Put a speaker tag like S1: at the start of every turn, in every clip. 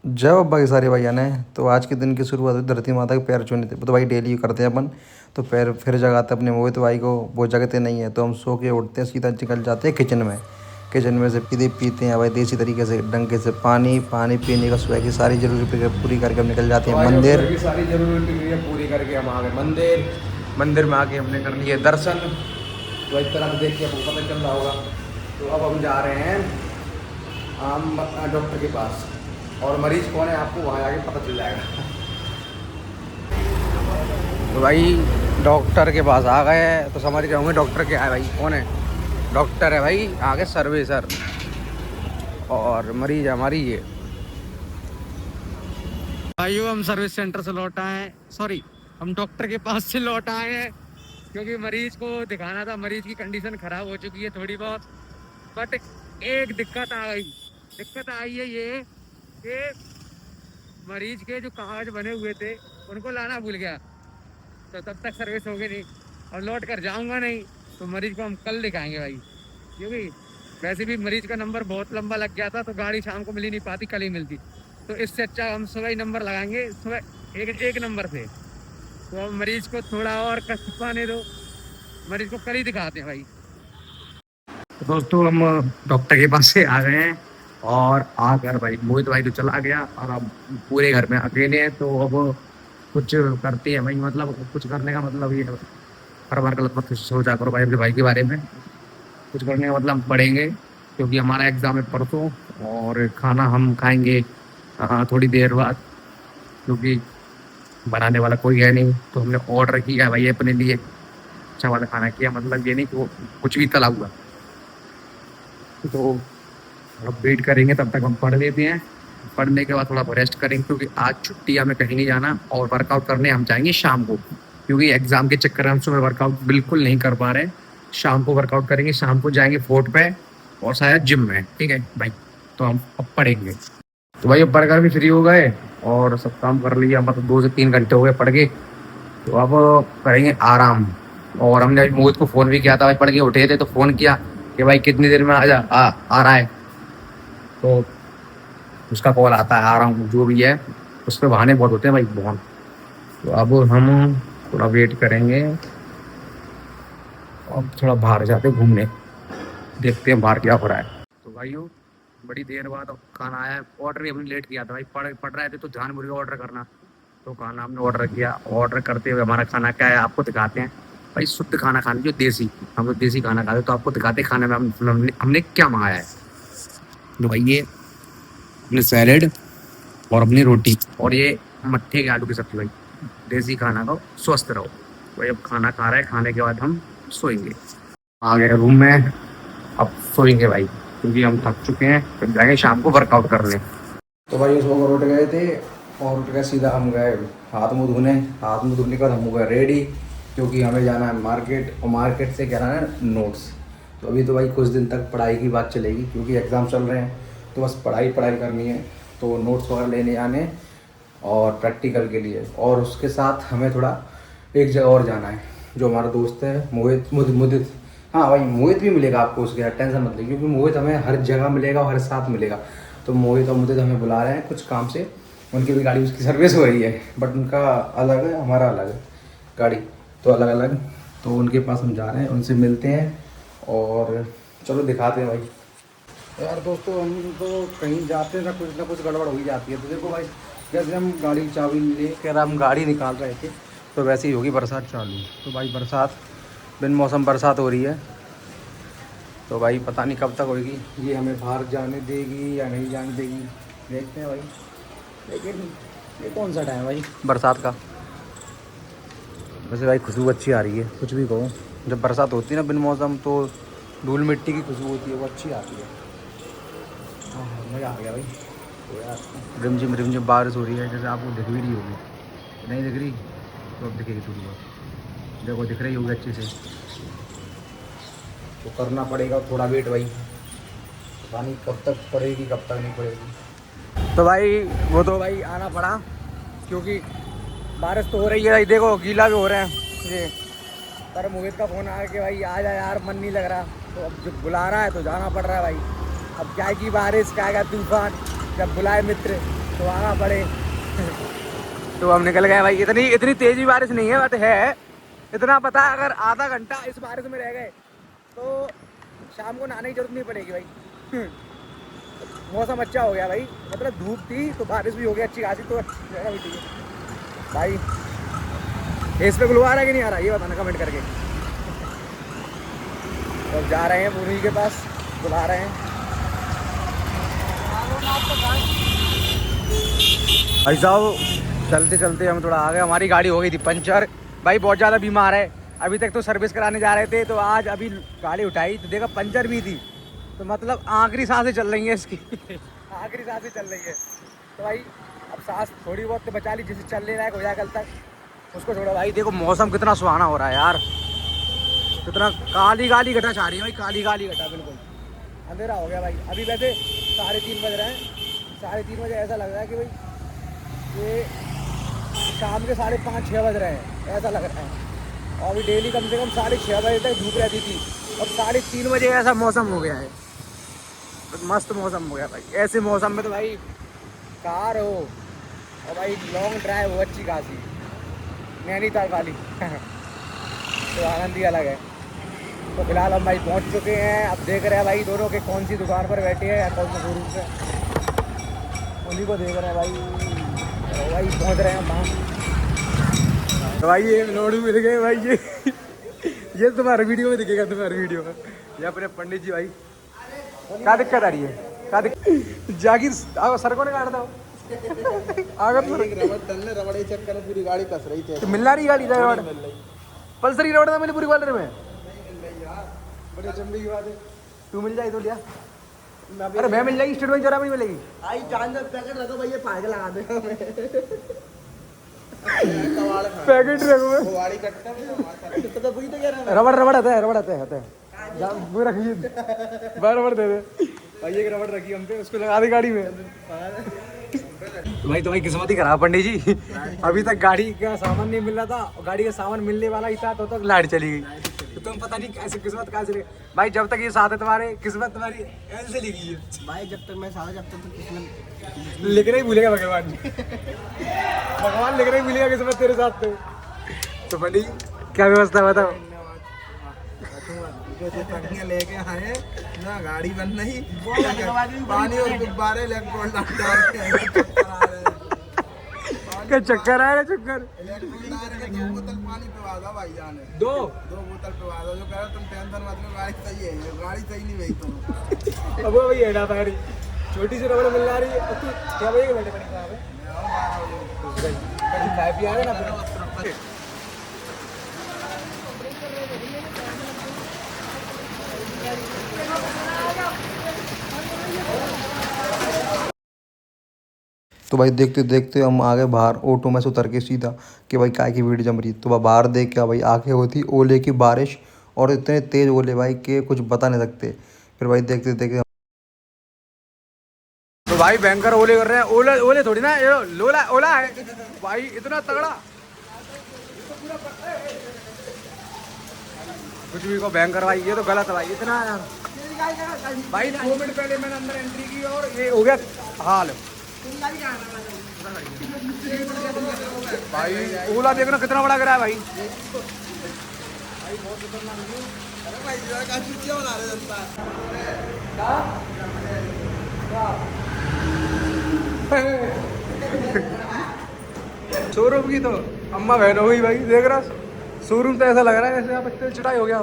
S1: जय बाबा के सारे भैया ने। तो आज के दिन की शुरुआत हुई धरती माता के पैर छूने थे। तो भाई डेली करते हैं अपन। तो पैर फिर जगाते अपने मोहित भाई को, वो जगते नहीं है तो हम सो के उठते हैं, सीधा निकल जाते हैं किचन में। किचन में से पीते हैं भाई देसी तरीके से, डंके से पानी पानी पीने का, सुबह की सारी जरूरी पूरी करके हम निकल जाते
S2: तो
S1: हैं
S2: भाई अब
S1: मंदिर।
S2: सुबह की सारी जरूरत क्रिया पूरी करके हम आ गए मंदिर। मंदिर में आके हमने कर लिए दर्शन। तो इस तरह से देख के आपको पता चल रहा होगा। तो अब हम जा रहे हैं हम डॉक्टर के पास, और मरीज कौन है आपको वहाँ आके पता चल जाएगा। तो भाई डॉक्टर के पास आ गए हैं, तो समझ गए होंगे डॉक्टर क्या है। भाई कौन है? डॉक्टर है भाई, आगे सर्वेसर, और मरीज हमारी ये। भाइयों हम सर्विस सेंटर से लौट आए हैं, सॉरी हम डॉक्टर के पास से लौट आए हैं, क्योंकि मरीज को दिखाना था। मरीज की कंडीशन खराब हो चुकी है थोड़ी बहुत, बट एक दिक्कत आ गई। दिक्कत आई है ये कि मरीज के जो कागज बने हुए थे उनको लाना भूल गया, तो तब तक सर्विस होगी नहीं और लौट कर जाऊंगा नहीं। तो मरीज को हम कल दिखाएंगे भाई, क्योंकि वैसे भी मरीज का नंबर बहुत लंबा लग गया था, तो गाड़ी शाम को मिल ही नहीं पाती, कल ही मिलती। तो इससे अच्छा हम सुबह ही नंबर लगाएंगे, सुबह एक नंबर पे। तो अब मरीज को थोड़ा और कष्ट पाने दो, मरीज को कल ही दिखाते हैं भाई। तो दोस्तों हम डॉक्टर के पास से आ गए हैं, और आकर भाई मोहित भाई तो चला गया, और अब पूरे घर में अकेले हैं। तो अब कुछ करते हैं भाई, मतलब कुछ करने का मतलब ये हर बार गलत मत सोचा करो भाई अपने भाई के बारे में। कुछ करने का मतलब पढ़ेंगे, क्योंकि हमारा एग्जाम है परसों, और खाना हम खाएंगे थोड़ी देर बाद, क्योंकि बनाने वाला कोई है नहीं। तो हमने ऑर्डर किया भाई अपने लिए अच्छा वाला खाना किया, मतलब ये नहीं कि वो कुछ भी तला हुआ। तो अब वेट करेंगे, तब तक हम पढ़ लेते हैं। पढ़ने के बाद थोड़ा रेस्ट करेंगे, क्योंकि आज छुट्टी, हमें कहीं नहीं जाना, और वर्कआउट करने हम जाएंगे शाम को, क्योंकि एग्जाम के चक्कर में हम सुबह वर्कआउट बिल्कुल नहीं कर पा रहे हैं। शाम को वर्कआउट करेंगे, शाम को जाएंगे फोर्ट पे, और शायद जिम में। ठीक है भाई, तो हम अब पढ़ेंगे। तो भाई अब पढ़कर भी फ्री हो गए, और सब काम कर लिया, मतलब 2 से 3 घंटे हो गए पढ़ के। तो अब करेंगे आराम। और हमने अभी मोहित को फ़ोन भी किया था भाई, पढ़ के उठे थे तो फ़ोन किया कि भाई कितनी देर में आ रहा है। तो उसका कॉल आता है, आ रहा हूँ जो भी है। उस पर बहाने बहुत होते हैं भाई, बहुत। तो अब हम थोड़ा वेट करेंगे, अब थोड़ा बाहर जाते हैं घूमने, देखते हैं बाहर क्या हो रहा है। तो भाइयों बड़ी देर बाद अब खाना आया है। ऑर्डर भी हमने लेट किया था भाई, पढ़ रहे थे तो ध्यान भूल गया ऑर्डर करना। तो खाना हमने ऑर्डर किया, ऑर्डर करते हुए हमारा खाना क्या है आपको दिखाते हैं भाई। शुद्ध खाना खाने जो देसी, हम लोग देसी खाना खाते, तो आपको दिखाते खाने में हमने क्या मंगाया है। तो भाई ये अपने सैलेड, और अपनी रोटी, और ये मट्ठे के आलू की सब्जी। भाई देसी खाना खाओ, स्वस्थ रहो। भाई अब खाना खा रहे हैं, खाने के बाद हम सोएंगे। आ गए रूम में, अब सोएंगे भाई, क्योंकि हम थक चुके हैं। फिर जाएंगे शाम को वर्कआउट करने। तो भाई उस वक्त उठ गए थे, और उठ गए सीधा हम गए हाथ मुंह धोने। हाथ मुंह धोने के बाद हम हो गए रेडी, क्योंकि हमें जाना है मार्केट, और मार्केट से क्या लाना है, नोट्स। तो अभी तो भाई कुछ दिन तक पढ़ाई की बात चलेगी, क्योंकि एग्ज़ाम चल रहे हैं, तो बस पढ़ाई पढ़ाई करनी है। तो नोट्स वगैरह लेने आने, और प्रैक्टिकल के लिए, और उसके साथ हमें थोड़ा एक जगह और जाना है। जो हमारा दोस्त है मोहित, मुदित, हाँ भाई मोहित भी मिलेगा आपको, उसके टेंशन मत लीजिए, क्योंकि मोहित हमें हर जगह मिलेगा और हर साथ मिलेगा। तो मोहित और मुदित हमें बुला रहे हैं कुछ काम से। उनकी भी गाड़ी, उसकी सर्विस हो रही है, बट उनका अलग है, हमारा अलग है गाड़ी, तो अलग अलग। तो उनके पास हम जा रहे हैं, उनसे मिलते हैं, और चलो दिखाते हैं भाई। यार दोस्तों हम तो कहीं जाते हैं ना कुछ गड़बड़ हो ही जाती है। तो देखो भाई, जैसे हम गाड़ी चाबी लेकर हम गाड़ी निकाल रहे थे, तो वैसे ही होगी बरसात चालू। तो भाई बरसात, बिन मौसम बरसात हो रही है, तो भाई पता नहीं कब तक होगी। ये हमें बाहर जाने देगी या नहीं जाने देगी, देखते हैं भाई। लेकिन ये कौन सा टाइम है भाई बरसात का? वैसे भाई खुशबू अच्छी आ रही है, कुछ भी कहो। जब बरसात होती है ना बिन मौसम, तो धूल मिट्टी की खुशबू होती है, वो अच्छी आती है। हाँ मज़ा आ गया भाई। तो यार रिमझिम बारिश हो रही है, जैसे आपको दिख भी रही होगी, नहीं दिख रही तो अब दिखेगी थोड़ी बहुत। देखो दिख रही होगी अच्छे से। तो करना पड़ेगा थोड़ा वेट भाई, पता नहीं कब तक पड़ेगी कब तक नहीं पड़ेगी। तो भाई वो तो भाई आना पड़ा, क्योंकि बारिश तो हो रही है भाई, देखो गीला भी हो रहा है ये। पर मोहित का फ़ोन आया कि भाई आ जा यार, मन नहीं लग रहा। तो अब जब बुला रहा है तो जाना पड़ रहा है भाई। अब क्या की बारिश, क्या का तूफान, जब बुलाए मित्र तो आना पड़े। तो हम निकल गए भाई। इतनी इतनी तेज भी बारिश नहीं है, बट है इतना पता है, अगर आधा घंटा इस बारिश में रह गए तो शाम को नहाने की जरूरत नहीं पड़ेगी भाई। मौसम अच्छा हो गया भाई, मतलब धूप थी तो बारिश भी हो गई अच्छी खासी, तो रहना भी ठीक है भाई। फेस पे ग्लो आ रहा है कि नहीं आ रहा, ये बताना कमेंट करके। तो अब जा रहे हैं पूरी के पास, बुला रहे हैं भाई साहब। चलते चलते हम थोड़ा आ गए, हमारी गाड़ी हो गई थी पंचर भाई, बहुत ज़्यादा बीमार है। अभी तक तो सर्विस कराने जा रहे थे, तो आज अभी गाड़ी उठाई तो देखा पंचर भी थी, तो मतलब आखिरी सांसें चल रही हैं इसकी। आखिरी सांसें चल रही है, तो भाई अब सांस थोड़ी बहुत तो बचा ली, जिसे चलने लायक हो जाए कल तक उसको छोड़ो भाई। देखो मौसम कितना सुहाना हो रहा है यार, कितना काली काली घटा छा रही है भाई, काली काली घटा, बिल्कुल अंधेरा हो गया भाई। अभी वैसे 3:30 बज रहे हैं, 3:30 बजे ऐसा लग रहा है कि भाई ये शाम के 5:30-6 बज रहे हैं, ऐसा लग रहा है। और अभी डेली कम से कम 6:30 बजे तक धूप रहती थी, और 3:30 बजे ऐसा मौसम हो गया है, मस्त मौसम हो गया भाई। ऐसे मौसम में तो भाई कार हो और भाई लॉन्ग ड्राइव हो अच्छी खासी, नैनीताल वाली तो आनंद ही अलग है। तो फिलहाल हम भाई पहुंच चुके हैं, अब देख रहे हैं भाई दोनों के कौन सी दुकान पर बैठे हैं या कौन से शोरूम पे, उन्हीं को देख रहे हैं भाई। तो भाई पहुंच रहे हैं वहाँ। तो भाई ये लोड मिल गए भाई, ये तुम्हारे वीडियो में दिखेगा, तुम्हारे वीडियो में। ये अपने पंडित जी भाई, क्या दिक्कत आ रही है, क्या दिक्कत जागीर सर को नहीं काट दो आगर
S3: रबड़ चक्कर में पूरी गाड़ी कस रही थी।
S2: तो मिल रही गाड़ी रबड़, पल्सर की रबड़ था मेरी पूरी ग्वालियर में। बड़े चंबी की बात है, तू मिल जाए तो लिया। अरे मैं मिल जाएगी, स्टेट बैंक जरा भी नहीं मिलेगी।
S3: आई चांद पैकेट रखो भैया, फायदा लगा दे
S2: पैकेट रखो
S3: गाड़ी कटता तो वही तो कह रहा है।
S2: रबड़ रबड़ आता है, रबड़ आता है वो रखिए, रबड़ दे दे भाई। एक रबड़ रखी हम पे, उसको लगा दे गाड़ी में भाई। तो भाई किस्मत ही खराब पंडित जी, अभी तक गाड़ी का सामान नहीं मिल रहा था, गाड़ी का सामान मिलने वाला ही था तो तक लाइट चली गई। तो तुम पता नहीं कैसे किस्मत कहाँ से भाई, जब तक ये साथ है तुम्हारे, किस्मत तुम्हारी ऐसे लिखी है
S3: भाई। जब तक मैं साथ, जब तक तो किस्मत
S2: लिखना ही भूलेगा भगवान भगवान लिखना ही भूलेगा किस्मत तेरे साथ। तो पंडित क्या व्यवस्था बताओ।
S3: टंकियां लेके आए ना, गाड़ी बन नहीं, पानी और गुब्बारे
S2: क्या चक्कर आ रहा है, चक्कर
S3: दो बोतल पानी पिवा दो भाई जान,
S2: दो
S3: बोतल पिवा दो। जो कह रहे तुम टेंशन मत लो, गाड़ी सही है, गाड़ी सही नहीं भाई तो
S2: अब वो भाई हेडा पैरी छोटी सी रबड़ मिल रही है। तू क्या भाई बैठे बैठे खराब है, खाए पिया है ना फिर।
S1: तो भाई देखते देखते हम आ गए बाहर, ऑटो में से उतर के सीधा कि भाई काय की भीड़ जम रही। तो बाहर देख के भाई आंखें होती ओले की बारिश, और इतने तेज़ ओले भाई कि कुछ बता नहीं सकते। फिर भाई देखते देखते
S2: तो भाई भयंकर ओले कर रहे हैं, ओले ओले थोड़ी ना, ये लोला ओला है भाई, इतना तगड़ा कुछ भी को भयंकर भाई, ये तो गलत है भाई इतना भाई। 2 मिनट पहले मैंने अंदर एंट्री की और ये हो गया हाल भाई। ओला देखना कितना बड़ा गिरा है भाई। शोरूम की तो अम्मा बहन हो गई भाई, देख रहा शोरूम तो ऐसा लग रहा है जैसे यहाँ पे चटाई हो गया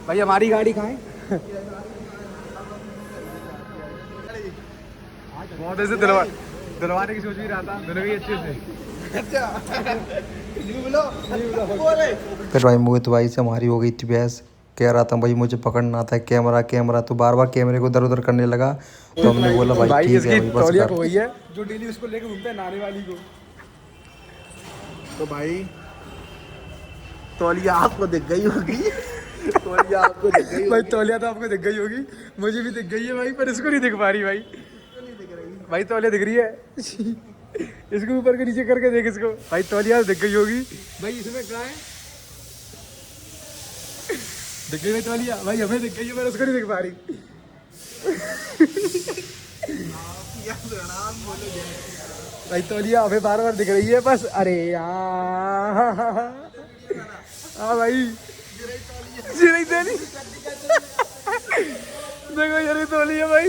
S2: भाई। हमारी गाड़ी कहाँ है बहुत ऐसे दिलवाने की सोच भी रहा था, दिल भी अच्छे से।
S1: फिर भाई मोहित भाई से हमारी हो गई थी बहस। कह रहा था भाई मुझे पकड़ना आता है कैमरा कैमरा, तो बार बार कैमरे को इधर उधर करने लगा। तो हमने बोला भाई ठीक है भाई बस
S2: तौलिया
S1: कर।
S2: को वही है जो डेली उसको लेके घूमते हैं, नहाने वाली को।
S3: तो भाई तौलिया आपको दिख गई होगी, तौलिया आपको दिख गई
S2: भाई तौलिया तो आपको दिख गई होगी, मुझे भी दिख गई है भाई, पर इसको नहीं दिख पा रही भाई। भाई तौलिया दिख रही है इसको ऊपर के नीचे करके देख इसको भाई, तौलिया दिख गई होगी भाई। इसमें क्या है, दिख गई भाई तौलिया भाई, हमें दिख गई है पर उसको नहीं दिख पा रही भाई तौलिया हमें बार बार दिख रही है बस। अरे यार हाँ भाई नहीं तौली देखो ये तौलिया भाई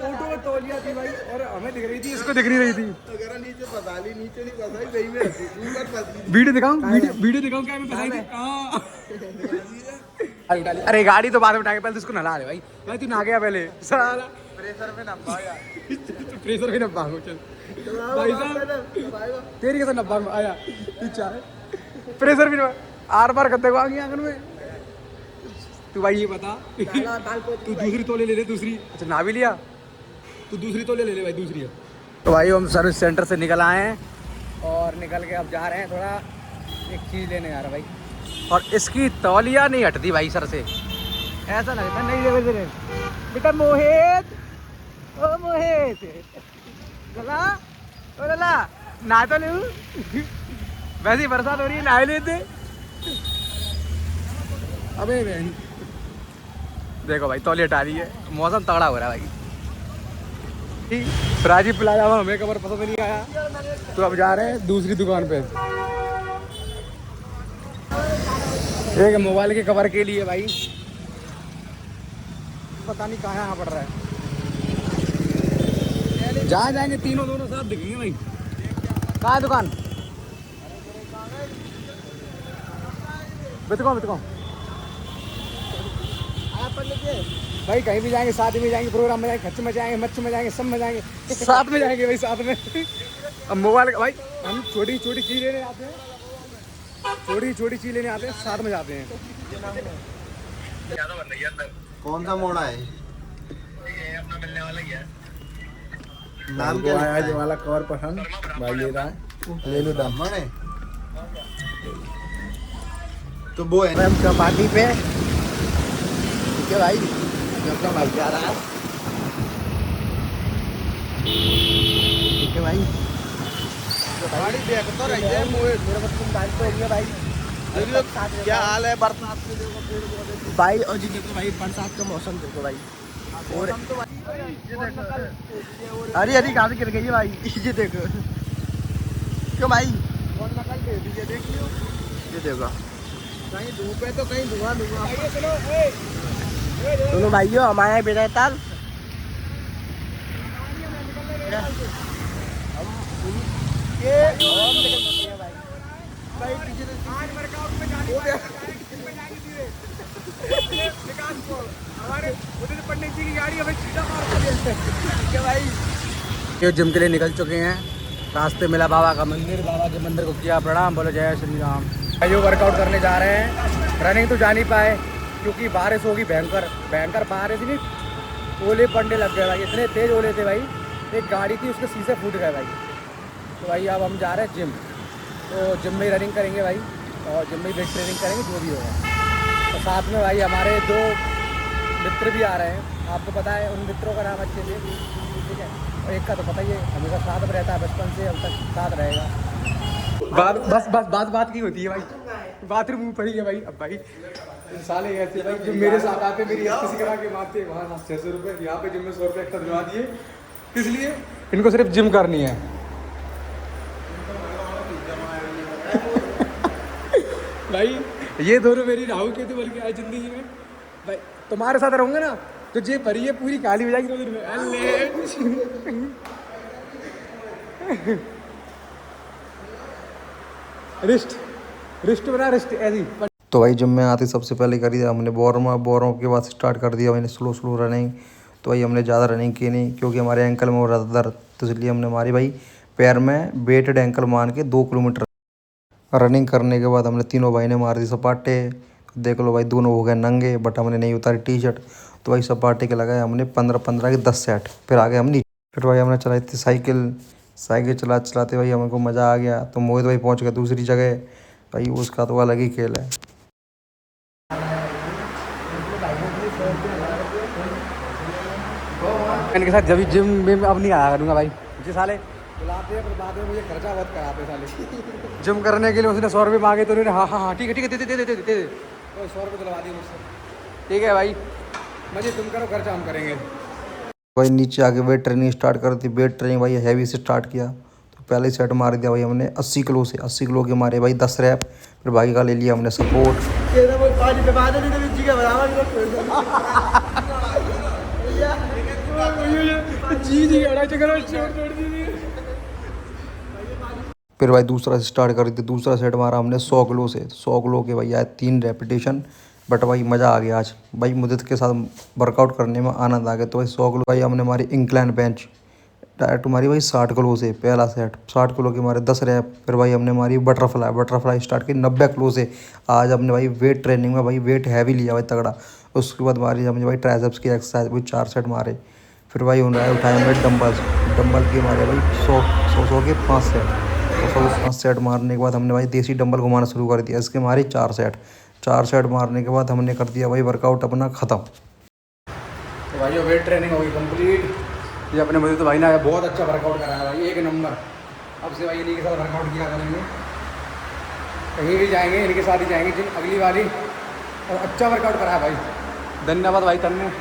S2: ऑटो में तौलिया थी भाई और हमें दिख रही थी, इसको दिख नहीं रही थी।
S3: अगर नीचे फंसा ली, नीचे नहीं फंसाई, सही में ऊपर फंसी।
S2: वीडियो दिखाऊं वीडियो दिखाऊं क्या मैं फंसाई थी? अरे गाड़ी तो बाद में उठा के पहले तो इसको नला ले भाई। भाई तू नहा गया पहले साला
S3: प्रेशर में ना पाया।
S2: प्रेशर भी नब्बा हो चल भाई साहब तेरी कैसे नब्बा में आया पीछा प्रेशर भी आर बार करते को आ गया आंगन में। तू भाई ये बता तू दूसरी तोले ले ले दूसरी। अच्छा ना भी लिया तू दूसरी तोले ले ले भाई दूसरी है। तो भाई हम सर्विस सेंटर से निकल आए हैं और निकल के अब जा रहे हैं थोड़ा एक चीज़ लेने जा रहा भाई। और इसकी तौलिया नहीं हटती भाई सर से, ऐसा लगता नहीं दे बेटा। मोहित ओ मोहित लला ओ लला नहा तो लूं वैसे ही बरसात हो रही है, नहा लेते। अबे बहन देखो भाई तौलिया टाली है, मौसम तगड़ा हो रहा है भाई। राजीव प्लाजा में हमें कवर पसंद नहीं आया तो अब जा रहे हैं दूसरी दुकान पे। एक मोबाइल के कवर के लिए भाई पता नहीं कहाँ यहाँ पड़ रहा है। जहाँ जाएंगे तीनों दोनों साथ दिखेंगे भाई। कहाँ है दुकान? बितको भाई कहीं भी जाएंगे साथ में जाएंगे, प्रोग्राम में जाएंगे, खर्च में जाएंगे, मच्छ में जाएंगे, सब में जाएंगे, साथ में जाएंगे भाई साथ में। अब मोबाइल का भाई हम छोटी छोटी चीज़ लेने आते हैं, छोटी चीज़ लेने आते हैं, साथ में जाते हैं।
S3: कौन सा मोड़ा है?
S2: ये अपना मिलने वाला ही है।
S3: नाम क्या है? जो वाला कवर पसंद भाई ले रहा है, ले लो दाम है। तो वो है
S1: हम चौपाटी पे ठीक है भाई, अपना भाई जा रहा है ठीक है भाई।
S3: गाड़ी देख तो रही है मोहित,
S1: मेरे पास तुम गाड़ी तो होगी भाई।
S3: क्या हाल है बरसात में? देखो
S1: भाई और जी देखो भाई बरसात का मौसम देखो भाई। और अरे अरे कहाँ से गिर गई है भाई ये देखो। क्यों भाई
S3: कौन नकल दे दीजिए, देखियो
S1: ये देखो।
S3: कहीं धूप है तो कहीं धुआं धुआं।
S1: दोनों भाइयों हमारे बेटा ताल ये जिम के लिए निकल चुके हैं। रास्ते मिला बाबा का मंदिर, बाबा के मंदिर को किया प्रणाम, बोलो जय श्री राम। भाई वर्कआउट करने जा रहे हैं, रनिंग तो जा नहीं पाए क्योंकि बारिश होगी भयंकर बारिश नहीं, ओले पड़ने लग गए भाई, इतने तेज ओले थे भाई। एक गाड़ी थी उसके शीशे फूट गए भाई। तो भाई अब हम जा रहे हैं जिम, तो जिम में ही रनिंग करेंगे भाई और जिम में ही वेट ट्रेनिंग करेंगे जो भी होगा। तो साथ में भाई हमारे 2 मित्र भी आ रहे हैं, आपको पता है उन मित्रों का नाम अच्छे से, ठीक है। और एक का तो पता ही है हमेशा साथ में रहता है, बचपन से अब तक साथ रहेगा। बात की होती है भाई, बाथरूम ऊपर ही है भाई। अब भाई साले ऐसे भाई जो मेरे साथ आते मेरी किसी करा के मारते हैं, वहाँ 600 रुपये, यहाँ पे जिम में 100 रुपये एक्स्ट्रा दिलवा दिए। इसलिए इनको सिर्फ जिम करनी है। भाई ये दोनों मेरी राहु केतु बन के आए जिंदगी में भाई। तुम्हारे साथ रहूंगा ना तो जे भरी है पूरी काली हो जाएगी 2 दिन में। रिस्ट बना रिस्ट ऐसी। तो भाई जिम में आते सबसे पहले कर दिया हमने बोरों के बाद स्टार्ट कर दिया मैंने स्लो रनिंग। तो भाई हमने ज़्यादा रनिंग की नहीं क्योंकि हमारे एंकल में हो रहा था दर्द, तो इसलिए हमने हमारी भाई पैर में वेटेड एंकल मान के 2 किलोमीटर रनिंग करने के बाद हमने तीनों भाई ने मार दी सपाटे। देख लो भाई दोनों हो गए नंगे, बट हमने नहीं उतारी टी-शर्ट। तो भाई सपाटे के लगाए हमने 15-15 के 10 सेट। फिर आगे हम नीचे, फिर भाई हमने चलाई थी साइकिल चलाते भाई हमको मज़ा आ गया। तो मोहित भाई पहुँच गए दूसरी जगह, भाई उसका तो अलग ही खेल है। इनके साथ जब जिम में अब नहीं आया करूँगा भाई, मुझे साले बुलाते हैं पर बाद में मुझे खर्चा बहुत कराते साले। जिम करने के लिए उसने 100 रुपये मांगे तो उन्होंने हाँ ठीक है दे 100 रुपये दिलवा दिए मुझसे। ठीक है भाई
S2: मजे तुम करो, खर्चा हम करेंगे।
S1: भाई नीचे आके वेट ट्रेनिंग स्टार्ट कर दी। वेट ट्रेनिंग भाई हैवी से स्टार्ट किया। तो पहले सेट मार दिया भाई हमने 80 किलो से। 80 किलो के मारे भाई 10 रैप। फिर भाई का ले लिया हमने सपोर्ट। फिर भाई दूसरा से स्टार्ट कर दी। दूसरा सेट मारा हमने 100 किलो से। 100 किलो के भाई आए 3 रेपिटेशन। बट भाई मज़ा आ गया आज भाई। मुद्दत के साथ वर्कआउट करने में आनंद आ गया। तो भाई 100 किलो भाई हमने हमारी इंक्लाइन बेंच डायरेक्ट हमारी भाई 60 किलो से। पहला सेट 60 किलो के हमारे 10 रैप। फिर भाई हमने हमारी बटरफ्लाई स्टार्ट की 90 किलो से। आज हमने भाई वेट ट्रेनिंग में भाई वेट हैवी लिया भाई तगड़ा। उसके बाद हमारी हमने भाई ट्राइसेप्स की एक्सरसाइज भाई 4 सेट मारे। फिर भाई उठाए हमने डंबल के मारे भाई 100 के 5 सेट। 5 सेट मारने के बाद हमने भाई देसी डंबल घुमाना शुरू कर दिया। इसके मारे 4 सेट। 4 सेट मारने के बाद हमने कर दिया भाई वर्कआउट अपना ख़त्म।
S2: तो भाई वेट ट्रेनिंग हो गई कंप्लीट। ये अपने मुझे तो भाई ना बहुत अच्छा वर्कआउट कराया भाई, एक नंबर। अब से भाई इन्हीं के साथ वर्कआउट किया करेंगे, कहीं भी जाएंगे इनके साथ ही जाएंगे जिन अगली वाली। और अच्छा वर्कआउट कराया भाई, धन्यवाद भाई तन्ने।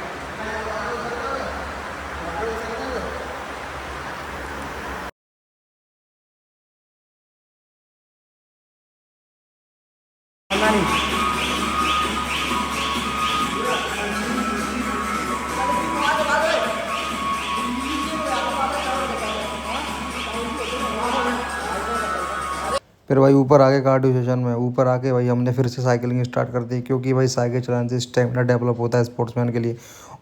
S1: फिर भाई ऊपर आके कार्डियो सेशन में ऊपर आके भाई हमने फिर से साइकिलिंग स्टार्ट कर दी। क्योंकि भाई साइकिल चलाने से स्टेमिना डेवलप होता है स्पोर्ट्समैन के लिए।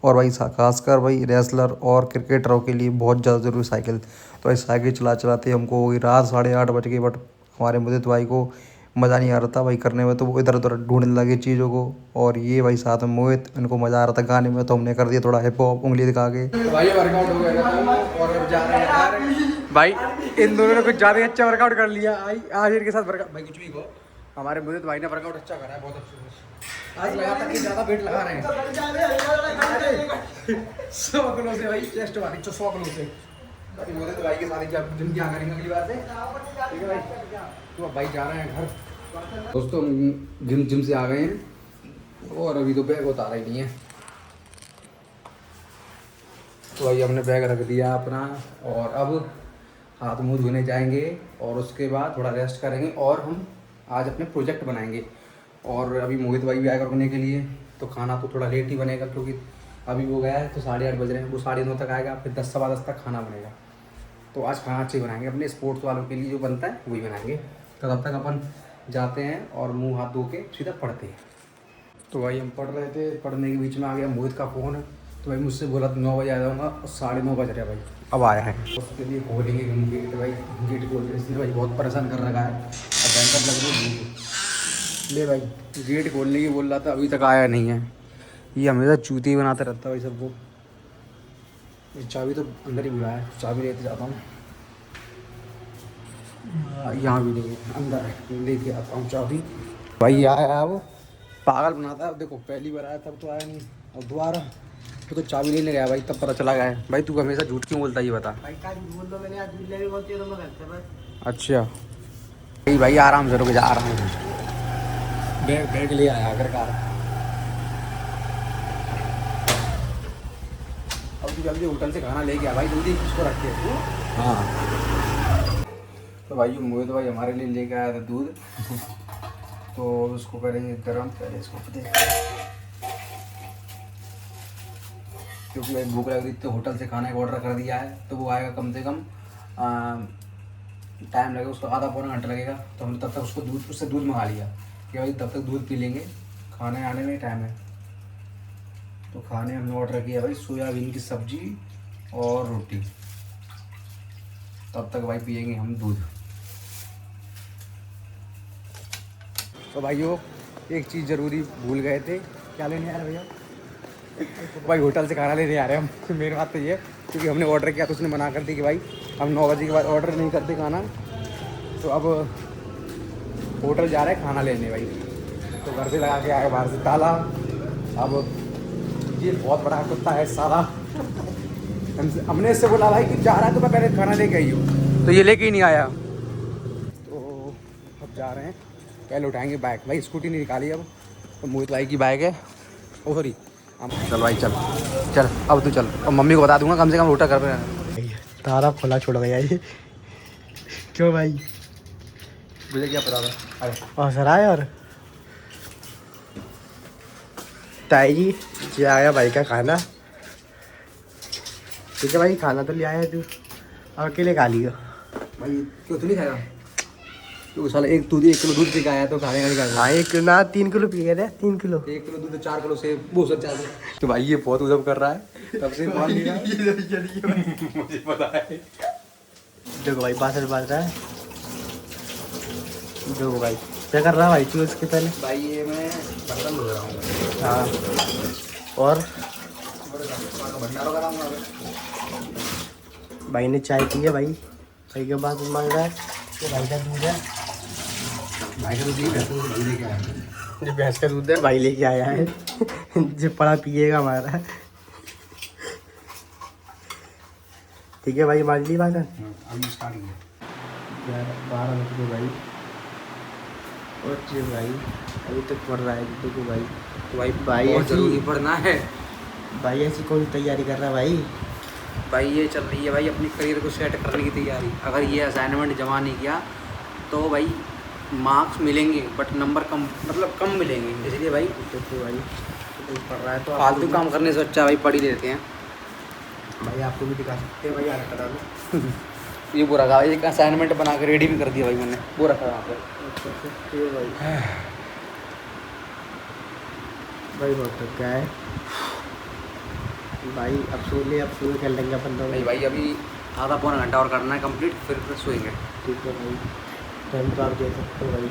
S1: और भाई खासकर भाई रेसलर और क्रिकेटरों के लिए बहुत ज़्यादा ज़रूरी साइकिल। तो भाई साइकिल चलाते हमको हो गई रात 8:30 बज गई। बट हमारे मुदित भाई को मज़ा नहीं आ रहा था भाई करने में। तो वो इधर उधर ढूंढने लगे चीज़ों को। और ये भाई साथ में मोहित, इनको मज़ा आ रहा था गाने में। तो हमने कर दिया थोड़ा हिप हॉप उंगली दिखा के।
S2: तो भाई वर्कआउट हो गया था और अब जा रहे हैं भाई। इन दोनों ने कुछ ज़्यादा ही अच्छा वर्कआउट कर लिया आज इनके साथ वर्कआउट। भाई कुछ भी कहो, हमारे मुदित भाई ने वर्कआउट अच्छा करा है, बहुत अच्छा। आज लगा था कि ज़्यादा वेट लगा रहे हैं 100 किलो से भाई, चेस्ट वाली 100 किलो से। मुदित भाई के साथ जब जिम क्या करेंगे अगली बार से, ठीक है भाई। तो अब भाई जा रहे हैं घर। दोस्तों हम जिम से आ गए हैं और अभी तो बैग उतारा ही नहीं है। तो भाई हमने बैग रख दिया अपना और अब हाथ मुंह धोने जाएंगे और उसके बाद थोड़ा रेस्ट करेंगे और हम आज अपने प्रोजेक्ट बनाएंगे। और अभी मोहित भाई भी आएगा रुकने के लिए। तो खाना तो थोड़ा लेट ही बनेगा क्योंकि अभी वो गया है तो 8:30 बज रहे हैं। वो 9:30 तक आएगा, फिर 10 सवा 10 तक खाना बनेगा। तो आज खाना अच्छे बनाएंगे, अपने स्पोर्ट्स वालों के लिए जो बनता है वही बनाएंगे। तो तब तक अपन जाते हैं और मुंह हाथ धो के सीधा पढ़ते हैं। तो भाई हम पढ़ रहे थे, पढ़ने के बीच में आ गया मोहित का फ़ोन। तो भाई मुझसे बोला 9 बजे आ जाऊँगा और 9:30 बज रहे भाई, अब आया है। उसके लिए खोलेंगे गेट भाई, गेट खोल इसने भाई बहुत परेशान कर रखा है। अब बैंकर लग रही है ले भाई, गेट खोलने की बोल रहा था, अभी तक आया नहीं है। ये हमेशा चूती बनाता रहता है भाई सबको। चाबी तो अंदर ही बुलाया है, चाबी लेते जाता हूँ। यहाँ भी नहीं है, अंदर है, लेके आता हूँ चाबी। भाई आया वो पागल बनाता है। देखो पहली बार आया तब तो आया नहीं, और दोबारा तो चाबी लेने गया भाई, तब पता चला गया है। भाई तू हमेशा झूठ क्यों बोलता है ये बता।
S3: भाई का बोल दो, मैंने आज झूठ लेने बोलती है तो मैं घर से बस।
S2: अच्छा भाई आराम से रुक जा, आराम से। बैग ले आया अगर कार। अब तू जल्दी होटल से खाना लेके आ भाई, जल्दी इसको रख के। हाँ तो भाई मोहित भाई हमारे लिए लेके आया था दूध। तो उसको करेंगे गर्म, पहले इसको क्योंकि भाई भूख लग रही तो होटल से खाने का ऑर्डर कर दिया है। तो वो आएगा कम से कम टाइम लगेगा उसको, आधा पौना घंटा लगेगा। तो हमने तब तक उससे दूध मंगा लिया कि भाई तब तक दूध पी लेंगे, खाने आने में टाइम है। तो खाने हमने ऑर्डर किया भाई सोयाबीन की सब्जी और रोटी। तब तक भाई पियेंगे हम दूध। तो भाइयों एक चीज़ ज़रूरी भूल गए थे, क्या लेने आ रहे भैया? भाई होटल से खाना लेने आ रहे हैं हम। मेरी बात तो ये है क्योंकि हमने ऑर्डर किया तो उसने मना कर दी कि भाई हम 9 बजे के बाद ऑर्डर नहीं करते खाना। तो अब होटल जा रहे हैं खाना लेने भाई। तो घर से लगा के आया बाहर से ताला। अब ये बहुत बड़ा कुत्ता है साला। हमने इससे बोला भाई कि जा रहा है तो मैं पहले खाना लेके आई हूँ, तो ये लेके ही नहीं आया। तो अब जा रहे हैं, पहले उठाएंगे बाइक। भाई स्कूटी नहीं निकाली अब, तो मोहित भाई की बाइक है। ओ सॉरी
S1: चल भाई चल चल, अब तू चल, और मम्मी को बता दूंगा कम से कम रोटा कर पे।
S4: तारा खुला छोड़ गया ये। क्यों भाई?
S1: मुझे क्या पता था। अरे
S4: और सर आया और ताई जी ये आया भाई का खाना। ठीक है भाई, खाना तो ले आया तू, और अकेले खा लियो।
S1: भाई क्यों तू नहीं खाएगा? तू साला एक दूध 1 किलो दूध पी के आया तो खाने का नहीं खाएगा।
S4: हाँ 1 ना 3 किलो पी गए थे, 3 किलो।
S1: 1 किलो दूध 4 किलो से वो सब चाल। तो भाई ये बहुत उधम कर रहा है तब से मान लिया। मुझे पता है।
S4: देखो भाई बासठ बाज रहा है। देखो भाई क्या कर रहा है भाई तू इसके पहले?
S1: भाई ये मैं बर्तन धो रहा हूँ।
S4: हाँ और
S1: भंडारा कराऊंगा।
S4: भाई ने चाय पी है भाई। भाई के बाद मांग रहा है कि भाई का दूध है।
S1: भाई का दूध लेके आया।
S4: जो भैंस का दूध है भाई लेके आया है। जो पड़ा पिएगा हमारा। ठीक है भाई, मान ली बात है।
S1: अभी स्टार्ट किया
S4: 12 बज गए भाई। और जी भाई अभी तक पढ़ रहा है देखो भाई।
S1: तो भाई
S4: भाई
S1: बहुत
S4: ऐसी-
S1: जरूरी पढ़ना है।
S4: भाई ऐसी कौन सी तैयारी कर रहा है भाई?
S1: भाई ये चल रही है भाई अपनी करियर को सेट करने की तैयारी। अगर ये असाइनमेंट जमा नहीं किया तो भाई मार्क्स मिलेंगे बट नंबर कम, मतलब कम मिलेंगे, इसलिए भाई
S4: देखो भाई तो पढ़ रहा है तो
S1: फालतू काम करने से अच्छा भाई पढ़ ही लेते हैं।
S4: भाई आपको भी दिखा सकते हैं भाई, आगे करा लो।
S1: ये वो रखा एक असाइनमेंट बना के रेडी भी कर दिया भाई मैंने, वो रखा वहाँ पर।
S4: ये भाई भाई बहुत थक गया है भाई। अब सो कर लेंगे अपन दोनों।
S1: नहीं भाई अभी आधा पौना घंटा और करना है कंप्लीट, फिर सोएंगे।
S4: ठीक है भाई, टाइम तो आप दे सकते हो भाई।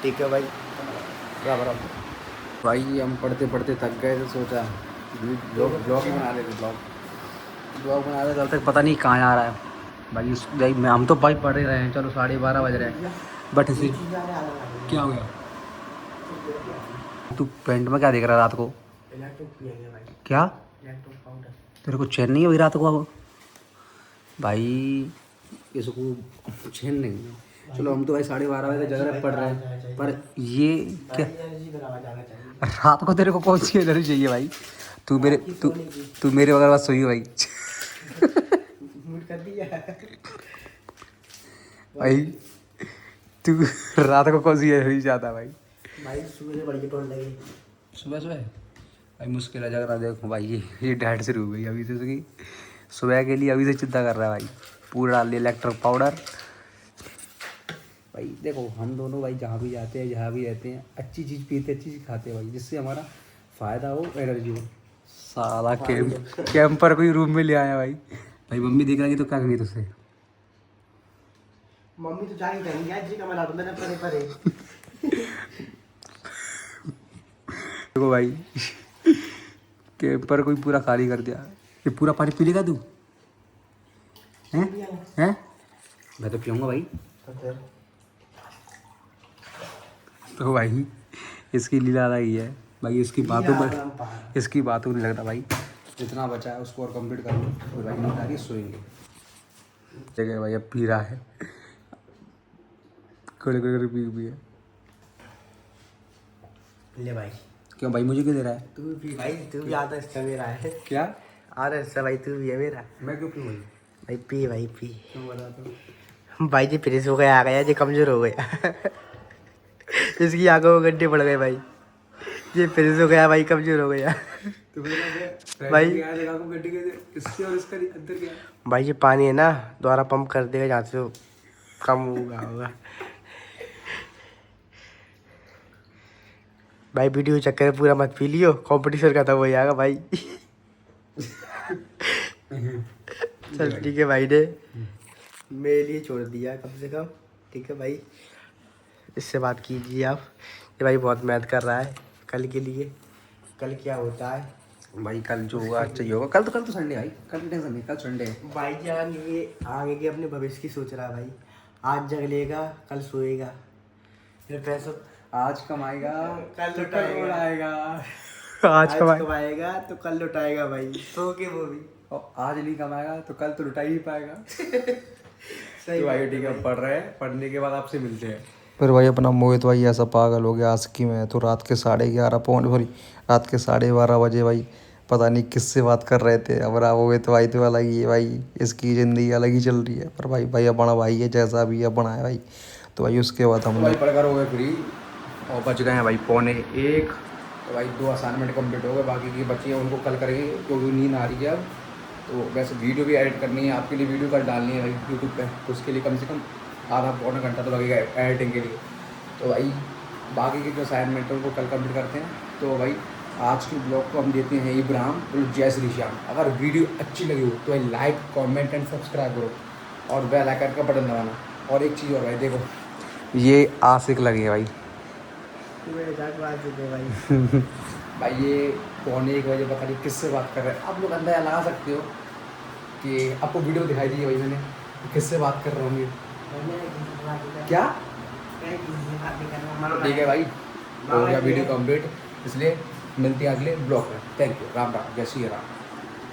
S4: ठीक है भाई, बराबर।
S1: भाई हम पढ़ते पढ़ते थक गए तो सोचा ब्लॉग बना लेते। ब्लॉग बना रहे तब तक पता नहीं कहाँ आ रहा है भाई मैं हम तो भाई पढ़ ही रहे हैं। चलो 12:30 बज रहे हैं बट इसी क्या हो गया? तू पेंट में क्या देख रहा है रात को? क्या तेरे को चैन नहीं है भाई रात को? अब भाई इसको चैन नहीं है। चलो हम तो भाई 12:30 बजे तक जग रहे पढ़ रहे हैं, पर ये क्या रात को तेरे को कौन सी एनर्जी चाहिए भाई? तू मेरे बगैर बात सोई भाई। भाई तू रात को कौन सी एनर्जी चाहता भाई?
S4: भाई सुबह बड़ी टोल लगी।
S1: सुबह भाई मुश्किल है जग रहा। देखो भाई ये डाइट शुरू हो गई अभी से उसकी। सुबह के लिए अभी से चिंता कर रहा है भाई। पूरा डाल दिया इलेक्ट्रिक पाउडर। भाई देखो हम दोनों भाई जहाँ भी जाते हैं जहाँ भी रहते हैं अच्छी चीज़ पीते अच्छी चीज़ खाते हैं भाई, जिससे हमारा फ़ायदा हो, एनर्जी हो। साला कैंपर कोई रूम में ले आया भाई। भाई मम्मी देख रही तो क्या करेंगी तुझसे?
S4: मम्मी तो जाएगी कहीं यार जी का मैं ला दूंगा ना परे परे।
S1: देखो भाई कैंपर कोई पूरा खाली कर दिया। ये पूरा पानी पी लेगा तू? हैं? मैं तो पीऊँगा भाई। तो भाई इसकी लीला अलग ही है भाई। इसकी बातों नहीं लगता भाई। जितना बचा है उसको और कंप्लीट कर लो तो भाई नींद आ रही, सोएंगे। जगह भाई अब पी रहा है, कर पी है।
S4: ले भाई।
S1: क्यों भाई मुझे क्यों दे रहा है?
S4: तू भी भाई, तू भी आधा हिस्सा मेरा है।
S1: क्या
S4: आधा हिस्सा भाई तू भी है मेरा।
S1: मैं क्यों पीऊँ भाई?
S4: भाई पी भाई पी।
S1: क्यों बता तो?
S4: भाई जी फ्रेश हो गया, आ गया जी, कमजोर हो गया। इसकी आंखों में गड्ढे पड़ गए भाई। ये फ्रेश हो गया भाई, कमजोर हो गया। भाई
S1: इससे और इसका अंतर क्या है?
S4: भाई ये पानी है ना, दोबारा पंप कर देगा जहाँ से कम होगा। भाई वीडियो चक्कर में पूरा मत पी लियो, कंपटीशन खत्म हो जाएगा भाई। चल ठीक है भाई ने मेरे लिए छोड़ दिया कम से कम। ठीक है भाई, इससे बात कीजिए आप। ये भाई बहुत मेहनत कर रहा है कल के लिए। कल क्या होता है
S1: भाई कल जो होगा अच्छा ही होगा। कल तो संडे भाई, कल टेंशन नहीं, कल संडे है
S4: भाई जी। आगे के अपने भविष्य की सोच रहा है भाई। आज जग लेगा कल सोएगा, फिर पैसों
S1: आज कमाएगा
S4: कल
S1: तो
S4: लुटाएगा।
S1: आज
S4: कमाएगा तो कल लुटाएगा भाई, सो के वो भी।
S1: और आज नहीं कमाएगा तो कल तो लुटा ही पाएगा।
S4: सही
S1: तो भाई ठीक है, पढ़ रहे हैं, पढ़ने के बाद आपसे मिलते हैं। फिर भाई अपना मोहित भाई ऐसा पागल हो गया आस्की में, तो रात के 11:30 पौने सॉरी रात के 12:30 बजे भाई पता नहीं किससे बात कर रहे थे। अब रहा मोहित भाई तो अलग ही है भाई, इसकी ज़िंदगी अलग ही चल रही है। पर भाई भाई अपना भाई है, जैसा भी अपना है भाई। तो भाई उसके बाद हम भाई पढ़कर हो गए फ्री और बच गए हैं भाई 12:45। तो भाई 2 असाइनमेंट कंप्लीट हो गए, बाकी की बच्ची हैं उनको कल करेंगे क्योंकि नींद आ रही है अब। तो वैसे वीडियो भी एडिट करनी है, आपके लिए वीडियो कल डालनी है भाई यूट्यूब पे, तो उसके लिए कम से कम आधा पौना घंटा तो लगेगा एडिटिंग के लिए। तो भाई बाकी के जो असाइनमेंट है उनको कल कंप्लीट करते हैं। तो भाई आज के ब्लॉग को हम देते हैं इब्राहिम, बोलो जय श्री श्याम। अगर वीडियो अच्छी लगी हो तो भाई लाइक कमेंट एंड सब्सक्राइब करो और बेल आइकन का बटन दबाना। और एक चीज़ और भाई देखो, ये आशिक लगे भाई भाई ये 12:45 बजे पता नहीं किससे बात कर रहे हैं। आप लोग अंदाजा लगा सकते हो कि आपको वीडियो दिखाई दी है भाई मैंने, किससे बात कर रहा हूँ ये क्या। ठीक है भाई, हो गया वीडियो कंप्लीट, इसलिए मिलते हैं अगले ब्लॉग में। थैंक यू, राम राम, जय श्री राम।